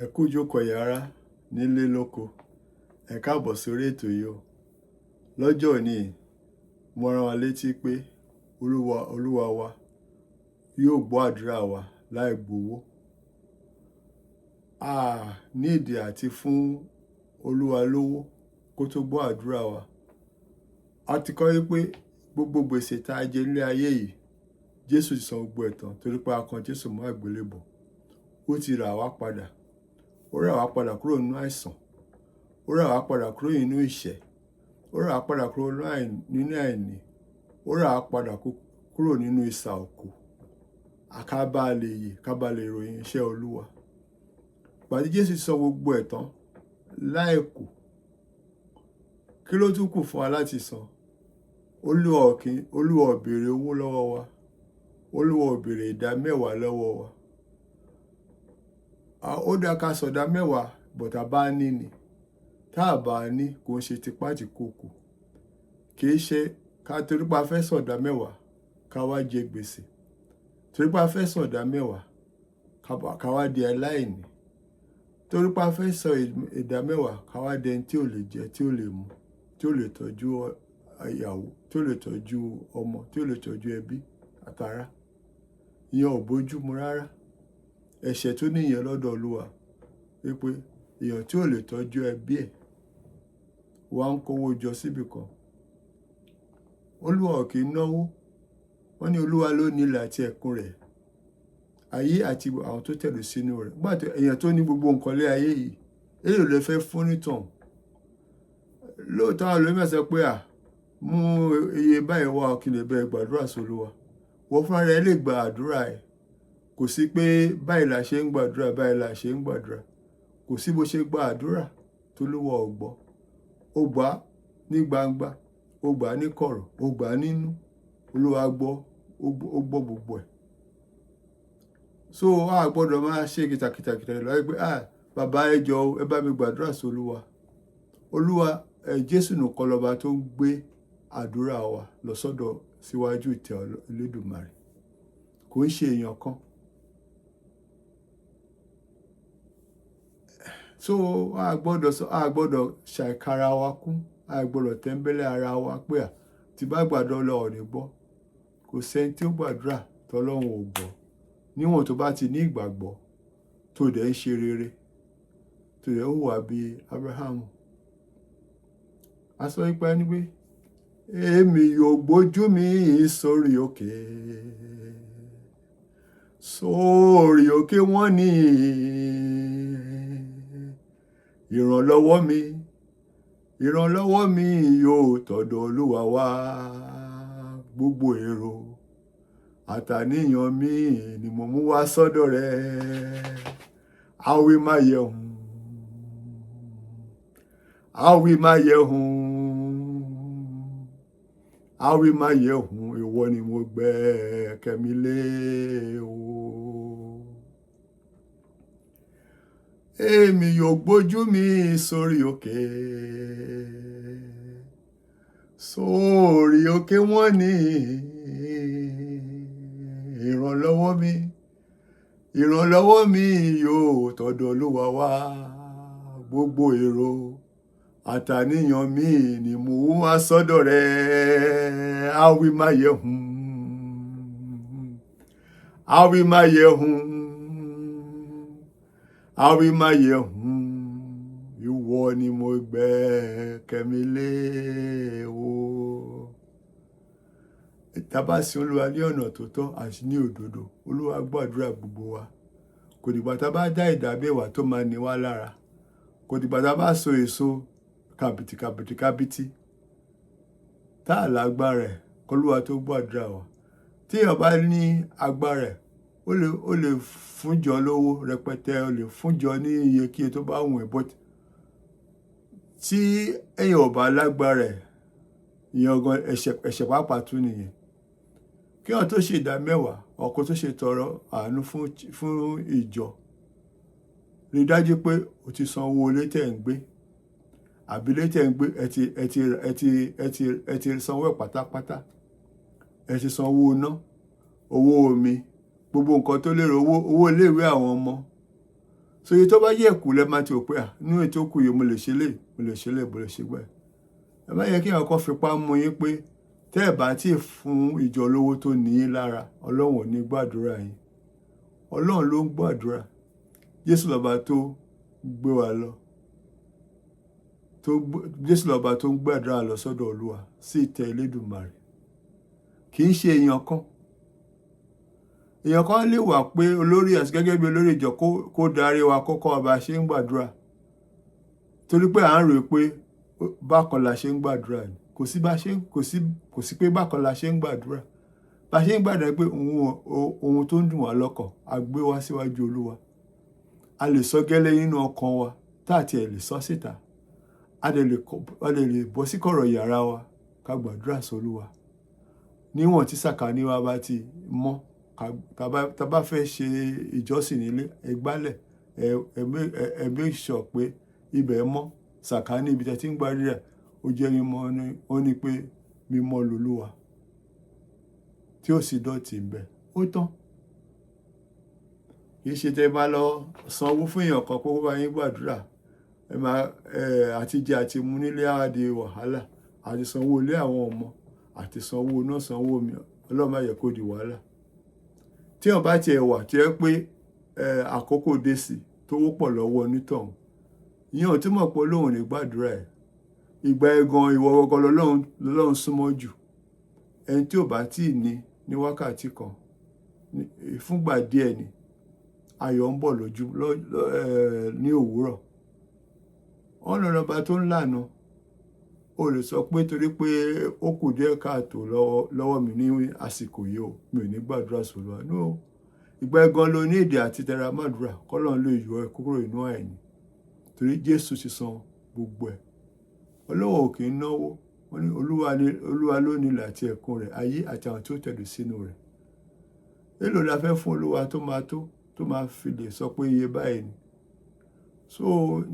Ẹ kú jókòó yàrá nílé lóko. Ẹ káàbọ̀ sórí ètò yìí o. Lọ́jọ́ òní mo rán wa létí pé Olúwa wa yóò gbọ́ àdúrà wa láì gbowó. A nídìí àti fún Olúwa lówó kó tó gbọ́ àdúrà wa. A ti kọ́ wípé gbogbo gbèsè tá a jẹ nílé ayé yìí Jésù ti san gbogbo ẹ̀ tán torí pé a kan Jésù mọ́ àgbélébùú. Ó ti rà wá padà. Ó rà wá padà kúrò nínú àìsàn. Ó rà wá padà kúrò nínú ìṣẹ́. Ó rà wá padà kúrò nínú àìní. Ó rà wá padà kúrò nínú isà òkú. Ká bá lè yè, ká bá lè ròyìn iṣẹ́ Olúwa. Ìgbà tí Jésù san gbogbo ẹ̀ tán láì kù, kí ló tún kù fún wa láti san? Olúwa ò béèrè owó lọ́wọ́ wa. Olúwa ò béèrè ìdá mẹ́wàá lọ́wọ́ wa. Ó dá ká sọ̀dá mẹ́wàá bọ̀tà bá ní ni. Tá a bá ní kò ń ṣe tipá tí kò kù. Kì í ṣe ká torí pé a fẹ́ sọ̀dá mẹ́wàá ká wá jẹ gbèsè. Torí pé a fẹ́ sọ̀dá mẹ́wàá ká wá di aláìní. Torí pé a fẹ́ sọ ìdá mẹ́wàá ká wá di ẹni tí ò lè jẹ, tí ò lè mu, tí ò lè tọ́jú ìyàwó, tí ò lè tọ́jú ọmọ, tí ò lè tọ́jú ẹbí àtàrà. Ìyẹn ò bójú mu rárá. Ẹ̀ṣẹ̀ tó níyẹn lọ́dọ̀ Olúwa wípé èèyàn tí ò lè tọ́jú ẹbí ẹ̀ wá ń kówó jọ síbì kan. Olúwa ò kì í náwó. Wọ́n ní Olúwa ló ní ilẹ̀ àti ẹ̀kún rẹ̀, ayé àti àwọn tó tẹ̀lé sínú rẹ̀. Nígbà tí èèyàn tó ní gbogbo nǹkan lé ayé yìí, èyí ló fẹ́ fún nítàn. Lóòótọ́ àwọn olóyún sọ pé mú iye báyìí wá kí lè bẹ gbàdúrà sí Olúwa. Wọ́n fúnra rẹ̀ lè gba àdúrà ẹ̀. Kò sí pé báyìí la ṣe ń gbàdúrà, báyìí la ṣe ń gbàdúrà. Kò sí bó ṣe gba àdúrà tó Olúwa ò gbọ́. Ó gbà ní gbangba, ó gbà ní kọ̀rọ̀, ó gbà nínú. Olúwa gbọ́, ó gbọ́ gbogbo ẹ̀. So a gbọ́dọ̀ máa ṣe kìtàkìtà lọ́wọ́ pé bàbá ẹ jọ̀ọ́ ẹ bá mi gbàdúrà sí Olúwa. Olúwa Jésù nìkan lọ́ba tó ń gbé àdúrà wa lọ sọ́dọ̀ síwájú ìtẹ́ Olódùmarè. Kò ń ṣe èèyàn kan. So a gbọ́dọ̀ ṣàìkára wa kún. A gbọ́dọ̀ tẹ́ńbẹ́lẹ́ ara wa pé tí bá gbàdúrà Ọlọ́run ní gbọ́. Kò sẹ́ni tí ó gbàdúrà tọ́lọ́run ò gbọ́. Níwọ̀n tó bá ti ní ìgbàgbọ́ tó dẹ̀ ń ṣe rere, tó dẹ̀ ń hùwà bí Ábúráhámù. A sọ wípé ní pé èmi yóò gbójú mi sórí òkè. Sórí òkè wọ́n ní ìrànlọ́wọ́ mi yóò tọ̀dọ̀ Olúwa wá. Gbogbo èrò àtàníyàn mi ni mo mú wá sọ́dọ̀ rẹ̀. Àwí máa yẹ̀hùn. Àwí máa yẹ̀hùn. Ìwọ ni mo gbẹ́kẹ̀ mi lé o. Èmi yóò gbójú mi sórí òkè. Sórí òkè wọ́n ní ìrànlọ́wọ́ mi yóò tọ̀dọ̀ Olúwa wá. Gbogbo èrò àtàníyàn mi ni mo wá sọ́dọ̀ rẹ̀. Àwí máa yẹ̀hùn. Àwí máa yẹ̀hùn. Ìwọ ni mo gbẹ́kẹ̀ mi lé o. Tá bá sin Olúwa ní ọ̀nà tó tọ́ àti ní òdodo, Olúwa gbàdúrà gbogbo wa. Kò dìgbà tá bá dá ìdá mẹ́wàá tó máa ní wá lára. Kò dìgbà tá bá so èso kàbìtì tá lágbára ẹ̀ k'Olúwa tó gbàdúrà wa. Tí èèyàn bá ní agbára ẹ̀, ó lè fúnjọ lówó rẹpẹtẹ, ó lè fúnjọ ní iyekíye tó bá wùn ẹ́. But tí èèyàn ò bá lágbára ẹ̀, ìyẹn gan ẹ̀ṣẹ̀ pàápàá tún nìyẹn. Kí wọ́n tó ṣe ìdá mẹ́wàá ọkọ tó ṣe tọrọ àánú fún ìjọ, rí dájú pé o ti san owó ilé tẹ̀ ń gbé. Àbí ilé tẹ̀ ń gbé ẹ ti sanwó ẹ̀ pátápátá. Ẹ ti san owó iná, owó omi, gbogbo nǹkan tó lérò, owó iléèwé àwọn ọmọ. so iye tó bá yẹ kù lẹ́ máa ti rò pé nínú ètò kù yìí mo lè ṣe lè mo lè ṣe lè mo lè ṣe gbà ẹ má yẹ kí àwọn kan fipá mú yín pé tẹ́ ẹ̀ bá tí ì fún ìjọ lówó tó ní yín lára Ọlọ́run ò ní gbàdúrà yín. Ọlọ́run ló ń gbàdúrà. Jésù lọ́ba tó gbé wa lọ Jésù lọ́ba tó ń gbàdúrà lọ sọ́dọ̀ Olúwa sí ìtẹ́ Elédùmarè. Kì í ṣe èèyàn kan. Èèyàn kan lè wà pé olórí àti gẹ́gẹ́ bí olórí ìjọ kó darí wa kọ́kọ́ ọba ṣe ń gbàdúrà torí pé à ń rò pé bákan la ṣe ń gbàdúrà ni kò sí pé bákan la ṣe ń gbàdúrà bá ṣe ń gbàdúrà pé ohun tó ń dùn wá lọ́kàn a gbé wá síwájú Olúwa a lè sọ gẹ́lẹ́ nínú ọkàn wa tá àti ẹ̀ lè sọ síta a lè bọ́ sí kọ̀rọ̀ yàrá wa ká gbàdúrà sólúwa níwọ̀n tí sàkání wa bá ti mọ́ tá bá fẹ́ ṣe ìjọsìn nílé ẹ gbálẹ̀ ẹ make sure pé ibẹ̀ mọ́ sàkání ibi tẹ́ ti ń gbàdúrà ó jẹ́ mímọ́ ó ní pé mímọ́ lolúwa tí ó sì dọ̀tí ń bẹ ó tán. Kì í ṣe tẹ́ bá lọ sanwó fún èèyàn kan kó bá yín gbàdúrà ẹ máa àti jẹ àti mu nílé àwàdì wàhálà àti sanwó ilé àwọn ọmọ àti sanwó iná sanwó mi Ọlọ́run má yẹ kó di wàhálà. Tí wọ́n bá tiẹ̀ wà tí ẹ pé àkókò dé sí tó wọ́pọ̀ lọ́wọ́ onítọ̀hún ìyẹn ò túmọ̀ pé Ọlọ́run ní gbàdúrà ẹ̀. Ìgbà ẹ̀gan ìwọ ọgọ́ lọ́lọ́run súnmọ́ jù. Ẹni tí ò bá tí ì ní wákàtí kan fúngbà díẹ̀ ni ayọ̀ ń bọ̀ ní òwúrọ̀. Ọ̀nà ọba tó ń lànà o lè sọ pé torí pé ó kù díẹ̀ káàtó lọ́wọ́ mi ní àsìkò yìí o mi ò ní gbàdúrà sólúwa no ìgbà ẹ̀gan ló ní èdè àti tẹra màdúrà kọ́lọ́run lè yọ ẹ kúrò inú àìní torí Jésù ti san gbogbo ẹ̀. Ọlọ́wọ́ ò kì í náwó wọ́n ní Olúwa ló ní ilẹ̀ àti ẹ̀kún rẹ̀ ayé àti àwọn tí ó tẹ̀dó sínú rẹ̀. Èló la fẹ́ fún Olúwa tó máa fi lè sọ pé iye báyìí ni. So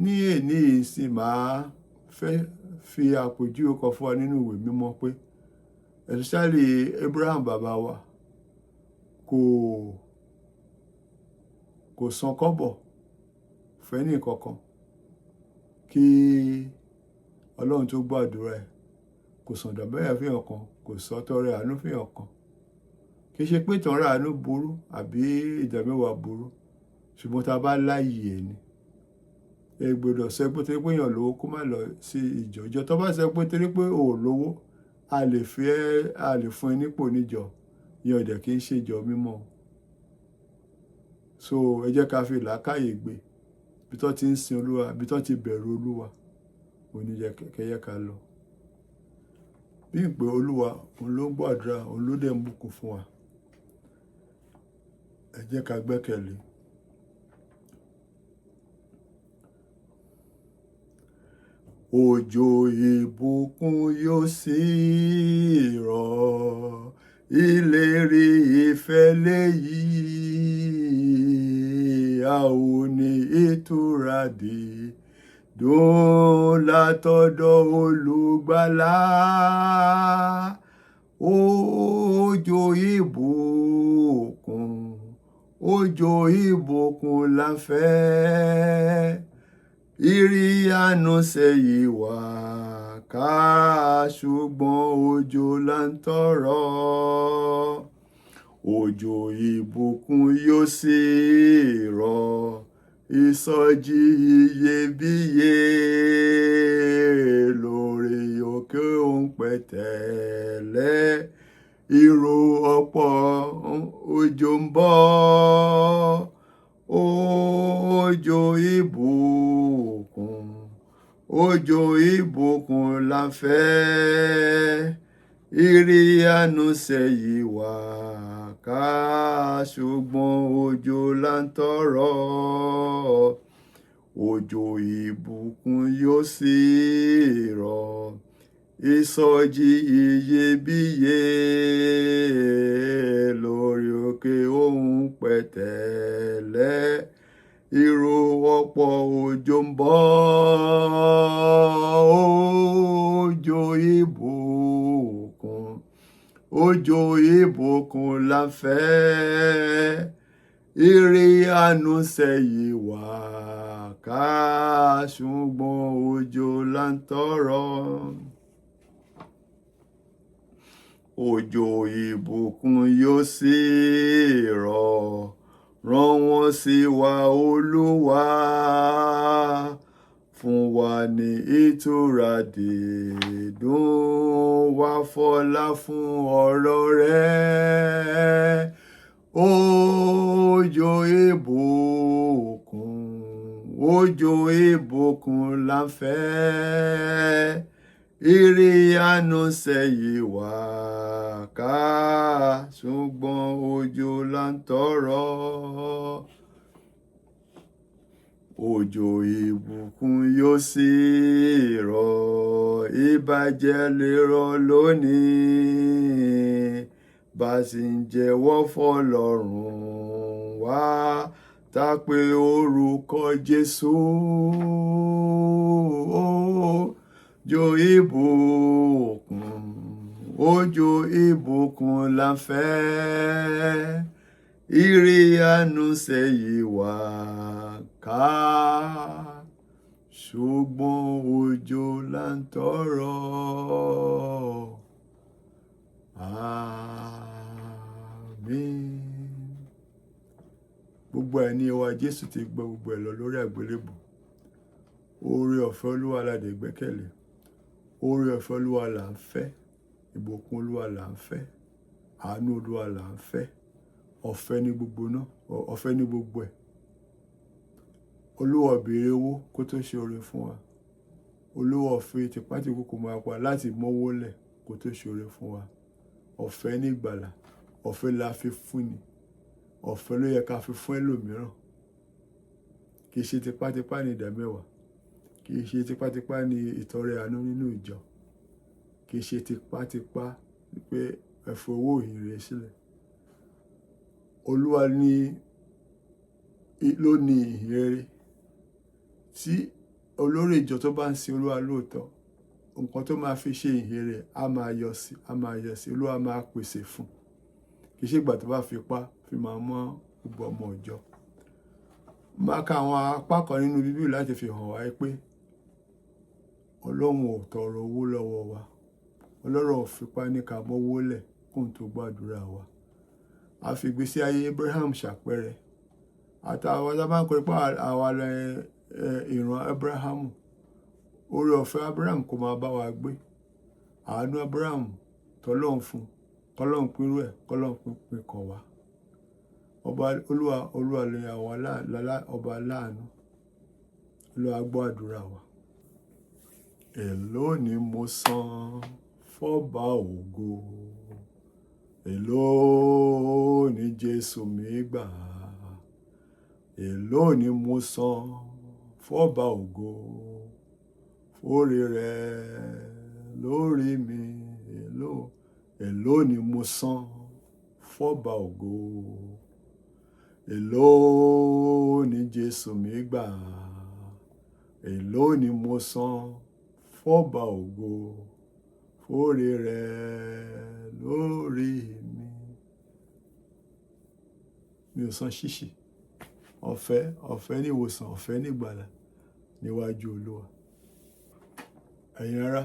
ní èní ìsìn máa fẹ́ fi àpèjúwe kan fún wa nínú ìwé mímọ́ pé especially Abraham bàbá wa kò san kọ́bọ̀ fẹ́ni kankan kí Ọlọ́run tó gbàdúrà ẹ̀ kò sàn dàbẹ́yà fihàn kan kò sọ tọrẹ àánú fihàn kan kì í ṣe pé tọrẹ àánú burú àbí ìdámẹ́wàá burú ṣùgbọ́n tá a bá láyè ẹ̀ ni ẹ gbọ́dọ̀ sọ pé torí pé èèyàn lówó kó má lọ sí ìjọ tó bá sọ pé torí pé ò lówó a lè fún ẹ nípò níjọ ìyẹn ọ̀dẹ̀ kì í ṣe ìjọ mímọ́. So ẹ jẹ́ ká fi làákàyè gbé bí tó ti ń sin Olúwa bí tó ti bẹ̀rù Olúwa oníjẹ kẹyẹ ká lọ bí ìpè Olúwa òun ló ń gbàdúrà òun ló dẹ̀ ń bùkún fún wa ẹ jẹ́ ká gbẹ́kẹ̀lé. Òjò ìbùkún yóò sì rọ̀ ìlérí ìfẹ́ léyìí a ò ní ìtura dídùn látọ̀dọ̀ Olùgbàlà. Òjò ìbùkún la fẹ́ ìrì àánú sẹ́yìn wá ká ṣùgbọ́n òjò là ń tọrọ. Òjò ìbùkún yóò sì rọ̀ ìsọjí iyebíye lórí òkè òun pẹ̀tẹ́lẹ̀ ìró ọ̀pọ̀ òjò ń bọ̀. Òjò ìbùkún la fẹ́ ìrì àánú sẹ́yìn wá ká ṣùgbọ́n òjò là ń tọrọ. Òjò ìbùkún yóò sì rọ̀ ìsọjí iyebíye lórí òkè òun pẹ̀tẹ́lẹ̀ ìró ọ̀pọ̀ òjò ń bọ̀. Òjò ìbùkún la fẹ́ ire àánú sẹ́yìn wá ká ṣùgbọ́n òjò là ń tọrọ. Òjò ìbùkún yóò sì rọ̀, rán wọn sí wa Olúwa, fún wa ní ìtura dídùn, wá fọlá fún ọ̀rọ̀ rẹ̀. Òjò ìbùkún là ń fẹ́, ire àánú sẹ́yìn wá ká ṣùgbọ́n òjò là ń tọrọ. Òjò ìbùkún yóò sì rọ̀, ìbàjẹ́ lè rọ̀ lónìí, bá sì ń jẹ́wọ́ fọlọ́run wá tá pé orúkọ Jésù. Òjò ìbùkún là ń fẹ́, ire àánú sẹ́yìn wá ká ṣùgbọ́n òjò là ń tọrọ. Àmín. Gbogbo àìní wa Jésù ti gbọ́ gbogbo ẹ̀ lọ lórí àgbélébùú. Oore ọ̀fẹ́ Olúwa la dé gbẹ́kẹ̀lé. Oore ọ̀fẹ́ Olúwa là ń fẹ́. Ìbùkún Olúwa là ń fẹ́. Àánú Olúwa là ń fẹ́. Ọ̀fẹ́ ní gbogbo náà, ọ̀fẹ́ ní gbogbo ẹ̀. Olúwa béèrè owó kó tó ṣe oore fún wa. Olúwa fi tipátipá kò máa pa láti mọ́wó lẹ̀ kó tó ṣe oore fún wa. Ọ̀fẹ́ ní ìgbàlà, ọ̀fẹ́ la fi fún ni. Ọ̀fẹ́ ló yẹ ká fi fún ẹlòmíràn. Kì í ṣe tipátipá ní ìdámẹ́wàá. Kì í ṣe tipátipá ní ìtọrẹ àánú nínú ìjọ. Kì í ṣe tipátipá pé ẹ fi owó ìhìnrere sílẹ̀. Olúwa ló ní ìhìnrere. Tí olórí ìjọ tó bá ń sin Olúwa lóòótọ́, nǹkan tó máa fi ṣe ìhìnrere á máa yọ sí, Olúwa máa pèsè fún. Kì í ṣe ìgbà tó bá fi máa mọ́ gbogbo ọmọ ìjọ. Máa ka àwọn apá kan nínú Bíbélì láti fi hàn wá pé Ọlọ́run ò tọrọ owó lọ́wọ́ wa. Ọlọ́run ò fipá ní ká mọ́wó lẹ̀ kóun tó gbàdúrà wa. A fi ìgbésí ayé Abraham ṣàpẹẹrẹ. Àtàwọn ọ̀dọ́ máa ń kọ́ ipá àwa ìran Abrahamu. Oore ọ̀fẹ́ Abraham kò máa bá wa gbé. Àánú Abraham tọ́lọ́run fún, kọ́lọ́run pínrú ẹ̀, kọ́lọ́run pín kàn wá. Olúwa lè àwọn ọba láàánú. Olúwa gbọ́ àdúrà wa. Èló ni mo san fọ́ba ògo? Èló ni Jésù mi gbà? Èló ni mo san fọ́ba ògo? Oore rẹ̀ lórí mi. Èló ni mo san fọ́ba ògo? Èló ni Jésù mi gbà? Èló ni mo san fọ́ba ògo? Oore rẹ̀ lórí mi. Mi ò san ṣíṣì. Ọ̀fẹ́ ní ìwòsàn, ọ̀fẹ́ ní ìgbàlà níwájú Olúwa. Ẹ̀yin ará,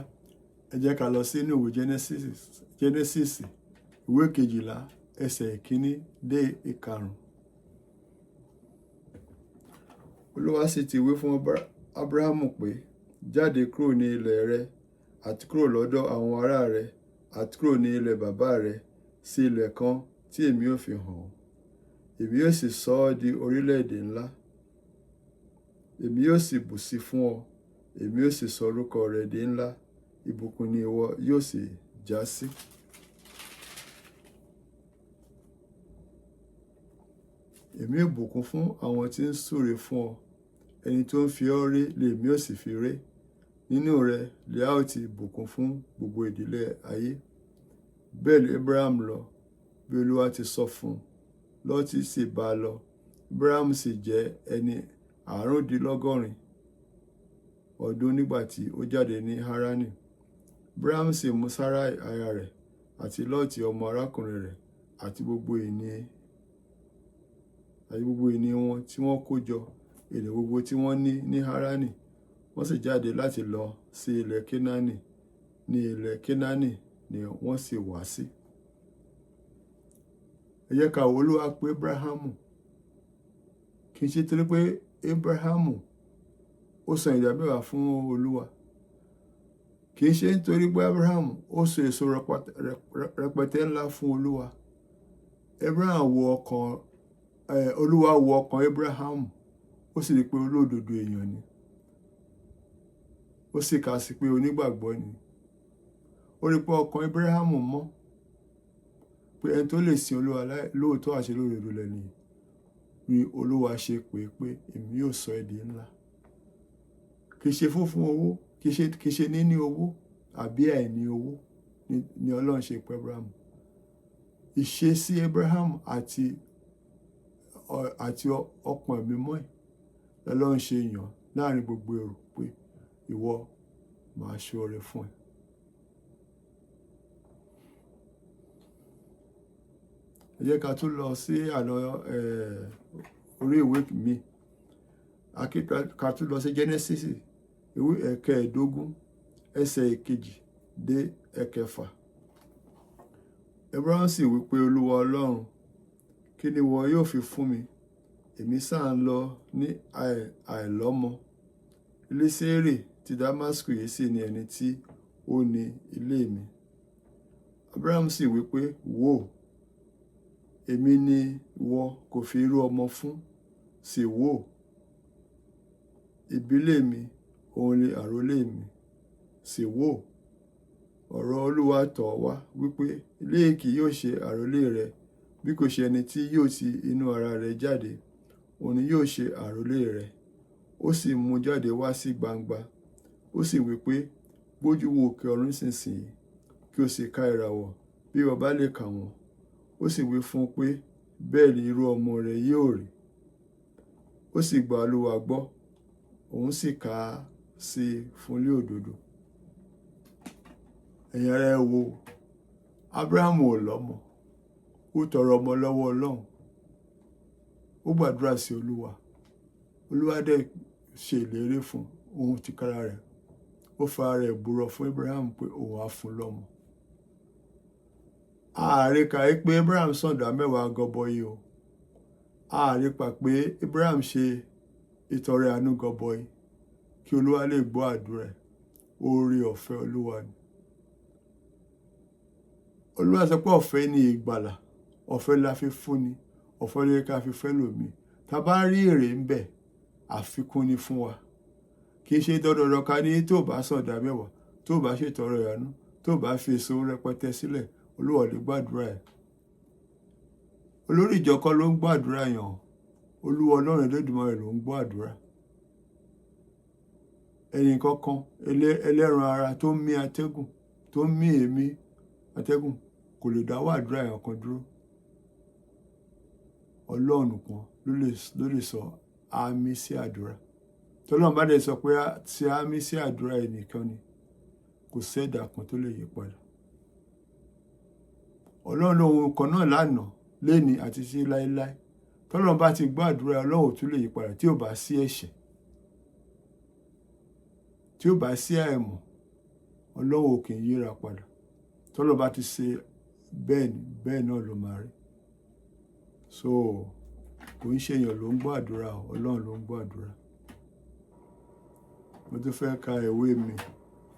ẹ jẹ́ ká lọ sínú ìwé Genesis ìwé 12 ẹsẹ̀ 1 dé 5. Olúwa sì ti wí fún Ábúráhámù pé, jáde kúrò ní ilẹ̀ rẹ àti kúrò lọ́dọ̀ àwọn ará rẹ àti kúrò ní ilẹ̀ bàbá rẹ sí ilẹ̀ kan tí èmi ó fi hàn ọ́. Èmi yóò sì sọ ọ́ di orílẹ̀-èdè ńlá. Èmi yóò sì bùsí fún ọ. Èmi yóò sì sọ orúkọ rẹ di ńlá. Ìbùkún ni ìwọ yóò sì já sí. Èmi yóò bùkún fún àwọn tí ń súre fún ọ. Ẹni tó ń fi ọ́ ré lèmi yóò sì fi ré. Nínú rẹ lè a ó ti bùkún fún gbogbo ìdílé ayé. Bẹ́ẹ̀ ni Abraham lọ, bí Olúwa ti sọ fún un. Lọ́tì sì bá a lọ. Abraham sì jẹ́ ẹni 180 ọdún nígbà tí ó jáde ní Harani. Abraham sì mú Sarai aya rẹ̀ àti Lọ́tì ọmọ arákùnrin rẹ̀ àti gbogbo ìní àti gbogbo ìní wọn tí wọ́n kó jọ, èrè gbogbo tí wọ́n ní ní Háránì. Wọ́n sì jáde láti lọ sí ilẹ̀ Kénáánì. Ní ilẹ̀ Kénáánì ni wọ́n sì wá sí. Ẹ jẹ́ ká wo Olúwa pé Ábúráhámù. Kì í ṣe torí pé Ábúráhámù ó san ìdá mẹ́wàá fún Olúwa. Kì í ṣe nítorí pé Ábúráhámù ó so èso rẹpẹtẹ ńlá fún Olúwa. Olúwa wo ọkàn Ábúráhámù, ó sì rí pé olódodo èèyàn ni. Ó sì kà sí pé onígbàgbọ́ ni. Ó rí pé ọkàn Ábúráhámù mọ́, pé ẹni tó lè sin Olúwa lóòótọ́ àti lódodo lẹ́ni ni Olúwa ṣe pé èmi yóò sọ ẹ́ di ńlá. Kì í ṣe fúnfún owó, kì í ṣe níní owó àbí àìní owó ni Ọlọ́run ṣe pé Ábúráhámù. Ìṣesí Ábúráhámù àti ọkàn ẹ̀mí mọ́ ẹ̀ lọ́lọ́run ṣe yàn láàrin gbogbo èrò pé ìwọ máa ṣe oore fún ẹ. Ẹ jẹ́ ká tún lọ sí orí ìwé mi. Ká tún lọ sí Genesis ìwé ẹ̀kẹẹ̀dógún ẹsẹ̀ ìkejì dé ẹ̀kẹfà. Ábúráhámù sì wí pé Olúwa Ọlọ́run, kí ni ìwọ yóò fi fún mi? Èmi sáà ń lọ ní àìlọ́mọ. Elisere ti Damasku yìí sì ni ẹni tí ó ní ilé mi. Ábúráhámù sì wí pé, wò, èmi ni ìwọ kò fi irú ọmọ fún, sì wò, ìbílẹ̀ mi òun ni àrólé mi, sì wò, ọ̀rọ̀ Olúwa tọ̀ wá wípé ilé kì yóò ṣe àrólé rẹ, bí kò ṣe ẹni tí yóò ti inú ara rẹ̀ jáde, òun ni yóò ṣe àrólé rẹ̀. Ó sì mú jáde wá sí gbangba. Ó sì wí pé, gbójú wo òkè ọ̀run nísinsìnyí, kí o sì ka ìràwọ̀ bí o bá lè kà wọ́n. Ó sì wí fún un pé, bẹ́ẹ̀ ni irú ọmọ rẹ̀ yóò rí. Ó sì gba Olúwa gbọ́, òun sì kà á sí fún ní òdodo. Ẹ̀yin ará, ẹ wo, Ábúráhámù ò lọ́mọ. Ó tọrọ ọmọ lọ́wọ́ Ọlọ́run. Ó gbàdúrà sí Olúwa. Olúwa dẹ̀ ṣe ìlérí fún òun tìkára rẹ̀. Ó fa ara ẹ̀ búra fún Ábúráhámù pé òun á fún lọ́mọ. Ààrẹ kà í pé Ábúráhámù san ìdá mẹ́wàá gọbọi o. Ààrẹ kà pé Ábúráhámù ṣe ìtọrẹ àánú gọbọi kí Olúwa lè gbọ́ àdúrà ẹ̀. Oore ọ̀fẹ́ Olúwa ni. Olúwa sọ pé ọ̀fẹ́ ni ìgbàlà, ọ̀fẹ́ la fi fún ni, ọ̀fẹ́ ló yẹ ká fi fẹ́ lòmíì. Tá bá rí èrè ń bẹ̀, àfikún ni fún wa. Kì í ṣe dandan ká ní tó bá san ìdá mẹ́wàá, tó bá ṣètọrẹ àánú, tó bá fi èso rẹpẹtẹ sílẹ̀, Olúwa lè gbàdúrà ẹ̀. Olórí ìjọ kọ́ ló ń gbàdúrà yàn. Olúwa Ọlọ́run Olódùmarè ló ń gbàdúrà. Ẹnì kankan ẹlẹ́ran ara tó ń mí atẹ́gùn, tó ń mí èémí atẹ́gùn kò lè dáwọ́ àdúrà yàn kan dúró. Ọlọ́run kan ló lè sọ àmì sí àdúrà. Tọ́lọ́run bá dẹ̀ sọ pé ti àmì sí àdúrà ẹnìkan ni, kò sẹ́dà kan tó lè yí padà. Ọlọ́run lóhun kan náà lánàá, léni àti sí láéláé. Tọ́lọ́run bá ti gbọ́ àdúrà, Ọlọ́run ò tún lè yí padà tí ò bá sí ẹ̀ṣẹ̀, tí ò bá sí àìmọ̀. Ọlọ́run ò kì í yíra padà. Tọ́lọ́run bá ti ṣe bẹ́ẹ̀ náà ló máa rí. So kò ń ṣèyàn ló ń gbọ́ àdúrà, Ọlọ́run ló ń gbọ́ àdúrà. Mo tún fẹ́ ka ìwé mi,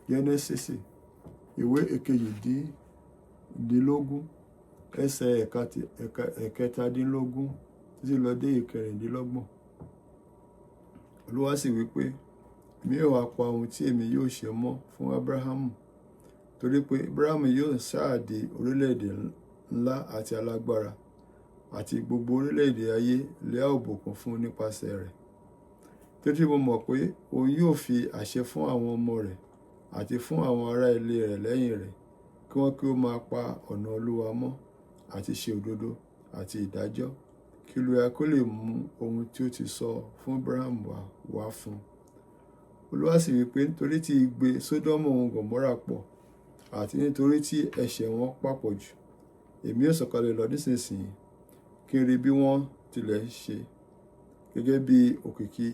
Genesis ìwé ìkejìdínlógún ẹsẹ̀ ẹ̀kẹtàdínlógún títí lọ dé ìkẹrìndínlọ́gbọ̀n. Olúwa sì wí pé, èmi yóò wá pa ohun tí èmi yóò ṣe mọ́ fún Ábúráhámù, torí pé Ábúráhámù yóò sáàdì orílẹ̀-èdè ńlá àti alágbára, àti gbogbo orílẹ̀-èdè ayé lé a ó bùkún fún nípasẹ̀ rẹ̀. Títí mo mọ̀ pé òun yóò fi àṣẹ fún àwọn ọmọ rẹ̀ àti fún àwọn ará ilé rẹ̀ lẹ́yìn rẹ̀, kí wọ́n kí ó máa pa ọ̀nà Olúwa mọ́ àti ṣe òdodo àti ìdájọ́, kí Olúwa kó lè mú ohun tí ó ti sọ fún Ábúráhámù wá fún un. Olúwa sì wí pé, nítorí tí igbe Sódómù òun Gòmórà pọ̀, àti nítorí tí ẹ̀ṣẹ̀ wọn papọ̀ jù, èmi yóò sọ̀kalẹ̀ lọ nísinsìnyí, kí n rí bí wọ́n tilẹ̀ ń ṣe gẹ́gẹ́ bí òkìkí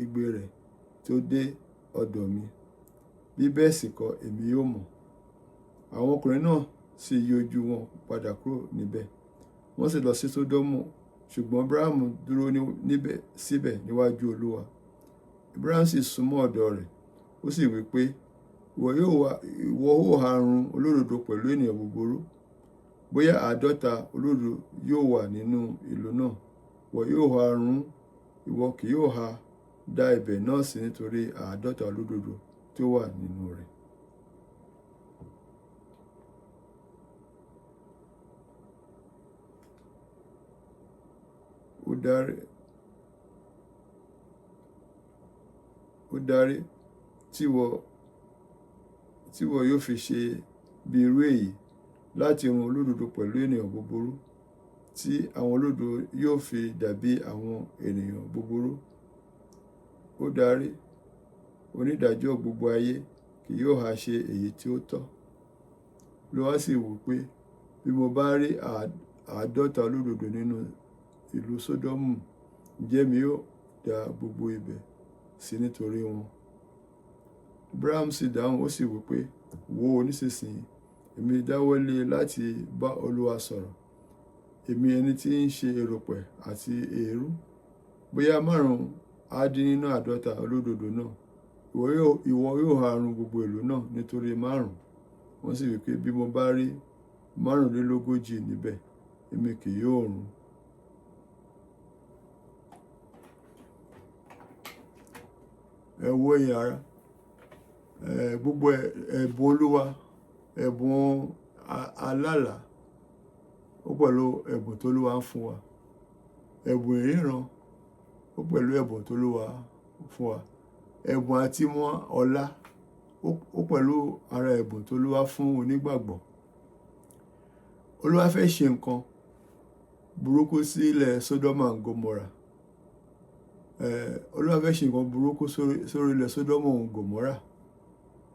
igbe rẹ̀ tó dé ọ̀dọ̀ mi. Bí bẹ́ẹ̀ sì kọ́, èmi yóò mọ̀. Àwọn ọkùnrin náà sì yí ojú wọn padà kúrò níbẹ̀, wọ́n sì lọ sí Sódómù, ṣùgbọ́n Abrahamu dúró níbẹ̀ síbẹ̀ níwájú Olúwa. Abrahamu sì súnmọ́ ọ̀dọ̀ rẹ̀, ó sì wí pé, ìwọ ó ha run olódodo pẹ̀lú ènìyàn búburú? Bóyá 50 olódodo yóò wà nínú ìlú náà, ìwọ yóò ha run, ìwọ kì yóò ha dá ibẹ̀ náà sí nítorí 50 olódodo tí ó wà nínú rẹ̀. Ó dárí tí wọ́n yóò fi ṣe bí irú èyí, láti run olódodo pẹ̀lú ènìyàn búburú, tí àwọn olódodo yóò fi dàbí àwọn ènìyàn búburú. Ó dárí onídàájọ́ gbogbo ayé kì yóò ha ṣe èyí tí ó tọ́. Olúwa sì wí pé, bí mo bá rí 50 olódodo nínú ìlú Sódómù, ǹjẹ́ mi yóò dá gbogbo ibẹ̀ sí nítorí wọn? Abraham sì dáhùn, ó sì wí pé, wò ó nísinsìnyí, èmi dáwọ́lé láti bá Olúwa sọ̀rọ̀, èmi ẹni tí ń ṣe erùpẹ̀ àti eérú. Bóyá 5 á dín nínú 50 olódodo náà, ìwọ yóò ha run gbogbo ìlú náà nítorí 5? Wọ́n sì wí pé, bí mo bá rí 45 níbẹ̀, èmi kì yóò run. Ẹ wo ẹ̀yin ará, gbogbo ẹ̀bùn Olúwa, ẹ̀bùn alálàá, ó pẹ̀lú ẹ̀bùn tó Olúwa ń fún wa. Ẹ̀bùn ìríran, ó pẹ̀lú ẹ̀bùn tó Olúwa fún wa. Ẹ̀bùn àti mọ̀ ọlá, ó pẹ̀lú ara ẹ̀bùn tó Olúwa fún onígbàgbọ́. Olúwa fẹ́ ṣe nǹkan burúkú sí ilẹ̀ Sódómù and Gòmórà. Olúwa fẹ́ ṣe nǹkan burúkú sórí ilẹ̀ Sódómù òun Gòmórà.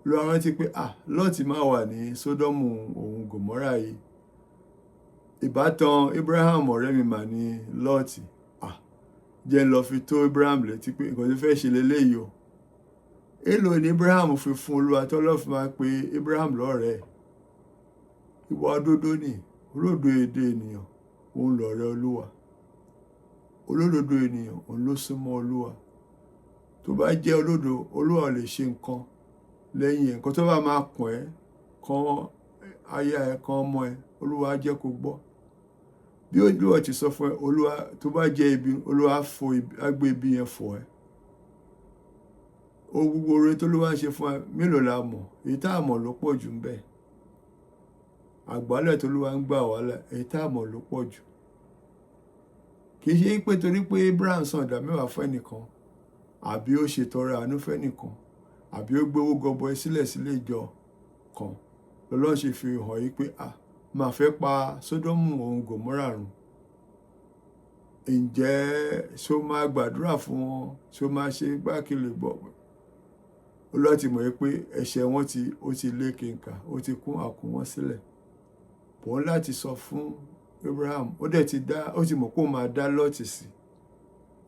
Olúwa rántí pé Lọ́ọ̀tì máa wà ní Sódómù òun Gòmórà yìí. Ìbátan Abraham ọ̀rẹ́ mi mà ní Lọ́ọ̀tì. Jẹ́ ń lọ fi tó Abraham létí pé nǹkan tó fẹ́ ṣe leléyìí o. Èló ni Abraham fi fún Olúwa tó lọ́ọ́ fi máa pe Abraham lọ́rẹ̀ẹ́. Ìwà òdodo ni, olódodo ènìyàn òun lọ̀rẹ́ Olúwa. Olódodo ènìyàn òun ló súnmọ́ Olúwa. Tó bá jẹ́ olódodo, Olúwa lè ṣe nǹkan lẹ́yìn nǹkan tó bá máa kàn ẹ́, kan aya ẹ, kan ọmọ ẹ, Olúwa á jẹ́ kó gbọ́. Bí Olúwa ti sọ fún ẹ, Olúwa tó bá jẹ́ ibi, Olúwa á gbé ibi yẹn fọ̀ ẹ́. Gbogbo oore tó Olúwa ń ṣe fún ẹ, mélòó la mọ̀? Èyí tá a mọ̀ ló pọ̀ jù ń bẹ. Àgbálẹ̀ tó Olúwa ń gbà wá lẹ̀, èyí tá a mọ̀ ló pọ̀ jù. Kì í ṣe pé torí pé Abraham san ìdá 10 fún ẹnìkan, àbí ó ṣètọrẹ àánú fún ẹnìkan, àbí ó gbé owó gọbọi sílẹ̀ sílé ìjọ kan, lọ́lọ́run ṣe fi hàn yí pé máa fẹ́ pa Sódómù òun Gòmórà run. Ǹjẹ́ ṣó máa gbàdúrà fún wọn, ṣó máa ṣe gbákìlì gbọ́? Olúwa ti mọ̀ pé ẹ̀ṣẹ̀ wọn ó ti lé kìnkà, ó ti kún àkún wọn sílẹ̀. Bọ́n láti sọ fún Abraham, ó ti mọ̀ pé ó máa dá Lọ́ọ̀tì sí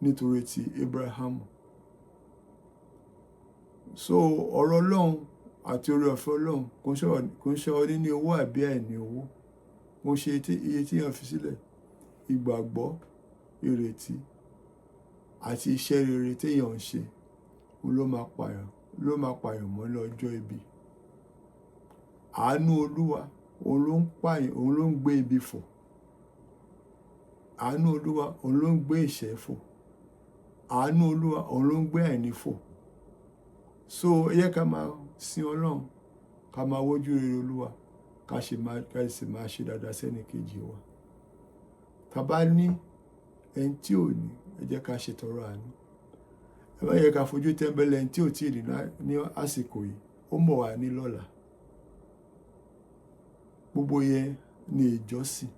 nítorí ti Abraham. So ọ̀rọ̀ Ọlọ́run àti oore ọ̀fẹ́ Ọlọ́run kò ń ṣe ọ níní owó àbí àìní owó. Mo ṣe iye tí èèyàn fi sílẹ̀, ìgbàgbọ́, ìrètí àti iṣẹ́ rere téèyàn ń ṣe, òun ló máa pààyàn mọ́ lọ́jọ́ ibi. Àánú Olúwa òun ló ń gbé ibi fò. Àánú Olúwa òun ló ń gbé ìṣẹ́ fò. Àánú Olúwa òun ló ń gbé àìní fò. So ẹ yẹ ká máa sin Ọlọ́run, ká máa wojú rere Olúwa, ká sì máa ṣe dáadáa sẹ́ni kejì wa. Tá bá ní ẹni tí ò ní, ẹ jẹ́ ká ṣètọrẹ àánú. Ẹ má yẹ ká fojú tẹ́ńbẹ́lú ẹni tí ò tí ì rí ní àsìkò yìí, ó mọ̀ wá ní lọ́la. Gbogbo yẹn ni ìjọsìn.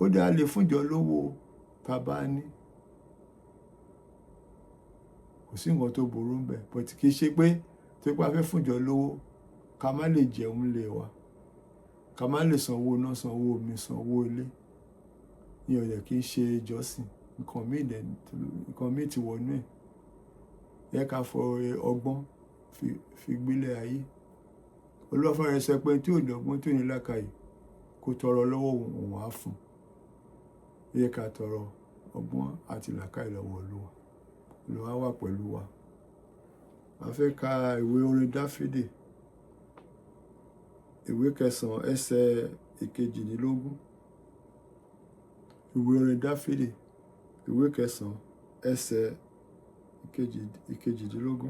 Ó dá lè fúnjọ lówó tá bá ní. Kò sí nǹkan tó burú ń bẹ̀, but kì í ṣe pé tó bá fẹ́ fúnjọ lówó ká má lè jẹun lé wa, ká má lè sanwó iná, sanwó omi, sanwó ilé. ní ọ̀dẹ̀ kì í ṣe ìjọsìn, nǹkan míì ti wọnú ẹ̀. Yẹ ká fọ ọgbọ́n fi gbélé ayé. Olúwa fúnra rẹ̀ sọ pé tí ò ní ọgbọ́n tí ò ní làákàyè kó tọrọ lọ́wọ́ òun á fún. Yẹ ká tọrọ ọgbọ́n àti làákàyè lọ́wọ́ Olúwa. Olúwa wà pẹ̀lú wa. A fẹ́ ka ìwé orin Dáfídì, ìwé 9 ẹsẹ̀ 18. Ìwé orin Dáfídì, ìwé 9 ẹsẹ̀ 18.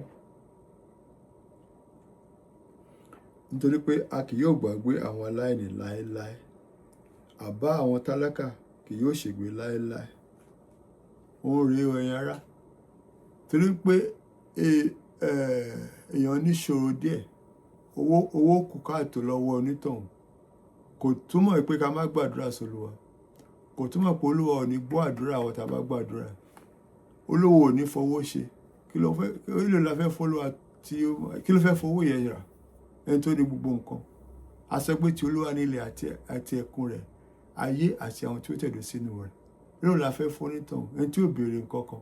Nítorí pé a kì yóò gbàgbé àwọn aláìní láéláé, àbá àwọn tálákà kì yóò ṣègbé láéláé. Òun rèé ẹ̀yin ará. Torí pé èèyàn níṣòro díẹ̀, owó kù káàtó lọ́wọ́ onítọ̀hún, kò túmọ̀ pé ká má gbàdúrà sólúwa. Kò túmọ̀ pé Olúwa ò ní gbọ́ àdúrà àwọn tá a bá gbàdúrà. Olúwa ò ní fowó ṣe. Kí ló fẹ́ fọlúwa kí ló fẹ́ fowó yẹn rà? Ẹni tó ní gbogbo nǹkan. A sọ pé ti Olúwa ní ilẹ̀ àti ẹ̀kún rẹ̀, ayé àti àwọn tí ó tẹ̀dó sínú rẹ̀. Lóòrùn la fẹ́ fún onítọ̀hún, ẹni tí ò béèrè nǹkan kan.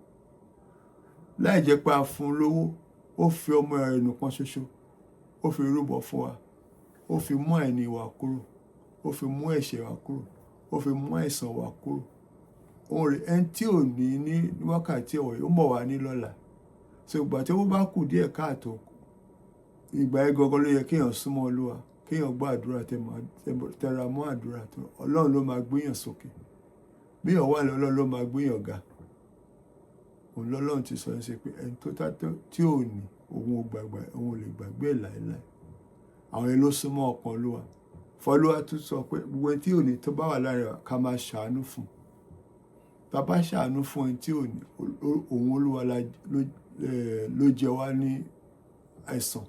Láì jẹ́ pé a fún un lówó, ó fi ọmọ rẹ̀ nìkan ṣoṣo, ó fi rúbọ fún wa, ó fi mú àìní wa kúrò, ó fi mú ẹ̀ṣẹ̀ wa kúrò, ó fi mú àìsàn wa kúrò. Òun rèé ẹni tí ò ní wákàtí ọ̀wọ̀ yìí ó mọ̀ wá ní lọ́la. So ìgbà tí ó bá kù díẹ̀ káàtó, ìgbà yẹn gangan ló yẹ kéèyàn súnmọ́ Olúwa, kéèyàn gbọ́ àdúrà, tẹra mọ́ àdúrà. Ọlọ́run ló máa gbéyàn sókè. Bí èèyàn wà ní Ọlọ́run ló máa gbéyàn ga. Òun lọ́lọ́run ti sọ ẹ́ sí pé ẹni tí ò ní òun ò lè gbàgbé ẹ̀ láéláé. Àwọn yẹn ló súnmọ́ ọkàn Olúwa. Fọlúwa tún sọ pé gbogbo ẹni tí ò ní tó bá wà láàrin wa ká máa ṣàánú fún. Tá a bá ṣàánú fún ẹni tí ò ní, òun Olúwa ló jẹ wá ní ẹ̀san.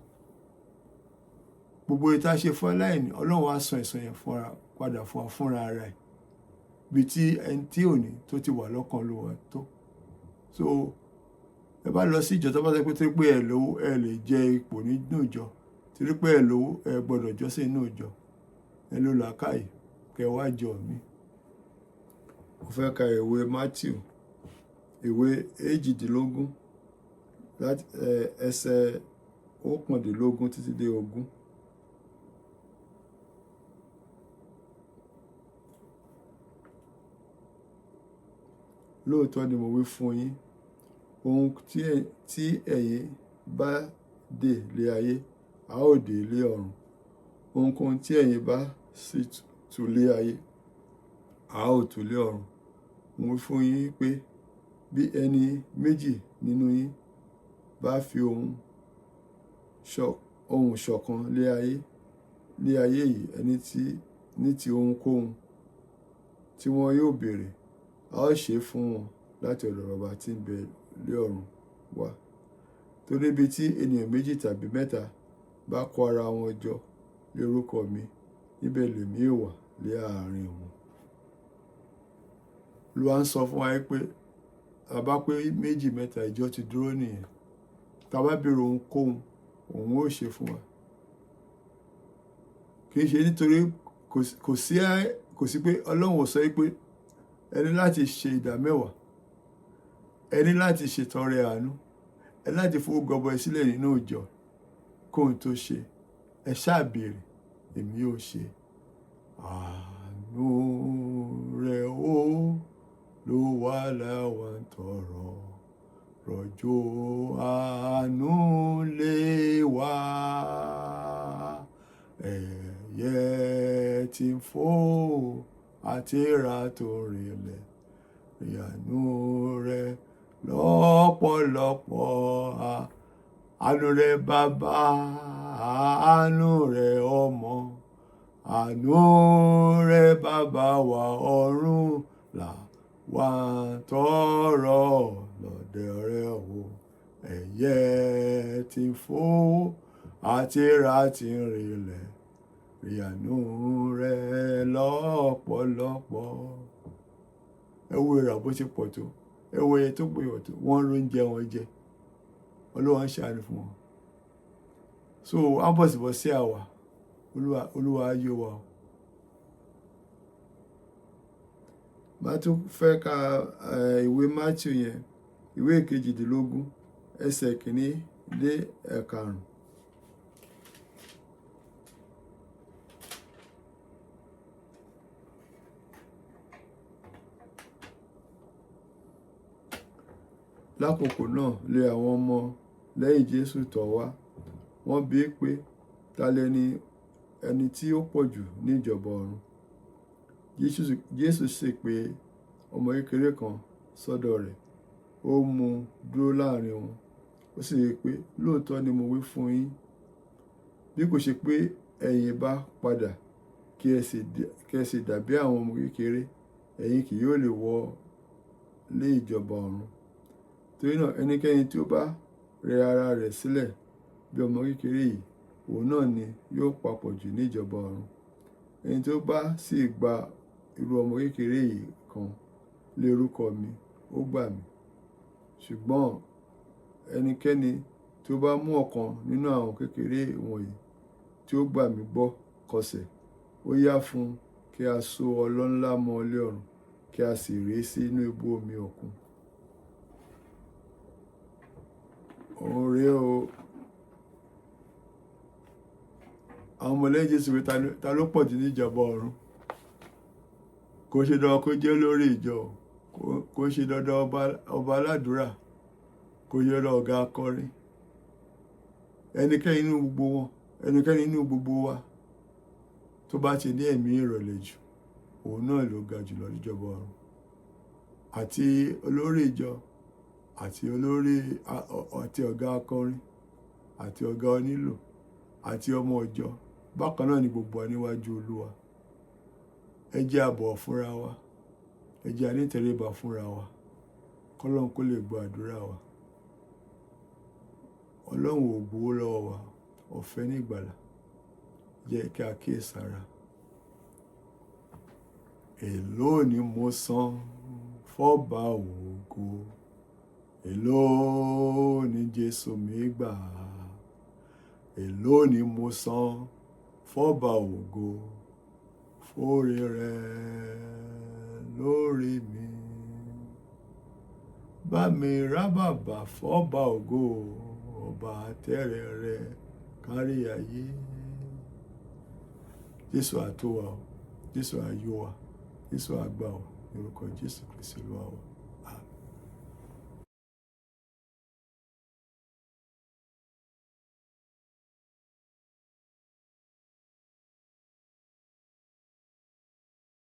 Gbogbo èyí tá a ṣe fún aláìní, Ọlọ́run á san ẹ̀san yẹn padà fún wa fúnra ara ẹ̀. Bí tí ẹni tí ò ní tó ti wà lọ́kàn Olúwa tó. So ẹ bá lọ sí ìjọ tó bá sọ pé torí pé ẹ lówó ẹ lè jẹ ipò nínú ìjọ, torí pé ẹ lówó ẹ gbọ́dọ̀ jọ́sìn nínú ìjọ. Ẹ ló làákàyè kẹ wá jọ mí. Mo fẹ́ ka ìwé Matthew, ìwé 18 láti ẹsẹ̀ 19 títí dé 20. Lóòótọ́ ni mo wí fún yín, ohun tí ẹ̀yin bá dè lé ayé, a ó dè lé ọ̀run. Ohunkóhun tí ẹ̀yin bá sì tú lé ayé, a ó tú lé ọ̀run. Mo wí fún yín pé bí ẹni méjì nínú yín bá fi ohùn ṣọ̀kan lé ayé yìí, ẹni ní ti ohunkóhun tí wọn yóò béèrè, a ó ṣe fún wọn láti ọ̀dọ̀ Baba tí ń bẹ lé ọ̀run wá. Torí ibi tí ènìyàn méjì tàbí mẹ́ta bá kó ara wọn jọ lé orúkọ mi, níbẹ̀ lèmi yóò wà lé àárín wọn. Olúwa ń sọ fún wa pé àbá pé méjì mẹ́ta ìjọ ti dúró nìyẹn. Tá a bá béèrè ohunkóhun, òun ó ṣe fún wa. Kì í ṣe nítorí kò sí pé Ọlọ́run ò sọ pé ẹ ní láti ṣe ìdámẹ́wàá, ẹ ní láti ṣètọrẹ àánú, ẹ ní láti fowó gọbọi sílẹ̀ nínú ìjọ kóhun tó ṣe. Ẹ ṣáà béèrè, èmi yóò ṣe. Àánú rẹ̀ Olúwa làwa ń tọrọ, rọ̀jò àánú lé wa. Ẹyẹ tí ń fò àti ìrà tó rinlẹ̀, ìyanu rẹ̀ lọ́pọ̀lọpọ̀. Àánú rẹ̀ bàbá, àánú rẹ̀ ọmọ, àánú rẹ̀ bàbá wa ọ̀run là wà ń tọrọ lọ́dọ̀ rẹ̀ o. Ẹyẹ tí ń fò àti ìrà tí ń rinlẹ̀, ìyanu rẹ̀ lọ́pọ̀lọpọ̀. Ẹ wo ìrà bó ṣe pọ̀ tó, ẹ wo iye tó pè ọ̀tọ̀, wọ́n ń róúnjẹ wọn jẹ. Ọlọ́run ń ṣàánú fún wọn. So á bọ̀ sí àwa, Olúwa yóò wá o. màá tún fẹ́ ka ìwé Matthew yẹn, ìwé kejìdínlógún ẹsẹ̀ kìíní dé ẹ̀karùn. Lákòókò náà lé àwọn ọmọ lẹ́yìn Jésù tọ̀ wá, wọ́n bi í pé ta lẹni ẹni tí ó pọ̀ jù ní ìjọba ọ̀run. Jésù sì pe ọmọ kékeré kan sọ́dọ̀ rẹ̀, ó mú un dúró láàrin wọn, ó sì wí pé lóòótọ́ ni mo wí fún yín, bí kò ṣe pé ẹ̀yin bá padà kí ẹ sì dàbí àwọn ọmọ kékeré, ẹ̀yin kì yóò lè wọ ilé ìjọba ọ̀run. Torí náà ẹnikẹ́ni tí ó bá rẹ ara rẹ̀ sílẹ̀ bí ọmọ kékeré yìí, òun náà ni yóò papọ̀ jù ní ìjọba ọ̀run. Ẹni tí ó bá sì gba irú ọmọ kékeré yìí kan lé orúkọ mi, ó gbà mí. Ṣùgbọ́n ẹnikẹ́ni tí ó bá mú ọ̀kan nínú àwọn kékeré wọ̀nyí tí ó gbà mí gbọ́ kọsẹ̀, ó yá fún kí a so ọlọ́ ńlá mọ́ ilé ọ̀run, kí a sì ré sínú ibú omi òkun. Òun rèé o. Àwọn ọmọlẹ́yìn Jésù pé ta ló pọ̀ jù ní ìjọba ọ̀run? Kò ṣe dandan kó jẹ́ olórí ìjọ, kò ṣe dandan ọba aládùúrà, kò ṣe dandan ọ̀gá akọrin. Ẹnikẹ́ni nínú gbogbo wa tó bá ti ní ẹ̀mí ìrọ̀lẹ́ jù, òun náà ló ga jùlọ níjọba ọ̀run. Àti olórí ìjọ, àti ọ̀gá akọrin, àti ọ̀gá onílù, àti ọmọ ìjọ, bákan náà ni gbogbo wa níwájú Olúwa. Ẹ jẹ́ a bọ̀wọ̀ fúnra wa, ẹ jẹ́ a ní ìtẹríba fúnra wa, k'Ọlọ́run kó lè gbọ́ àdúrà wa. Ọlọ́run ò gbowó lọ́wọ́ wa, ọ̀fẹ́ ní ìgbàlà. Jẹ́ kí a kíyèsára. Èló ni mo san fọ́ba ògo, èló ni Jésù mi gbà, èló ni mo san fọ́ba ògo, fóore rẹ̀ lórí mi. Bá mi rá bàbà fọ́ba ògo, ọba tẹ́rẹ̀ rẹ̀ kárí ayé. Jésù á tó wa o, Jésù á yó wa, Jésù á gbà wa, ní orúkọ Jésù Kristi Olúwa wa.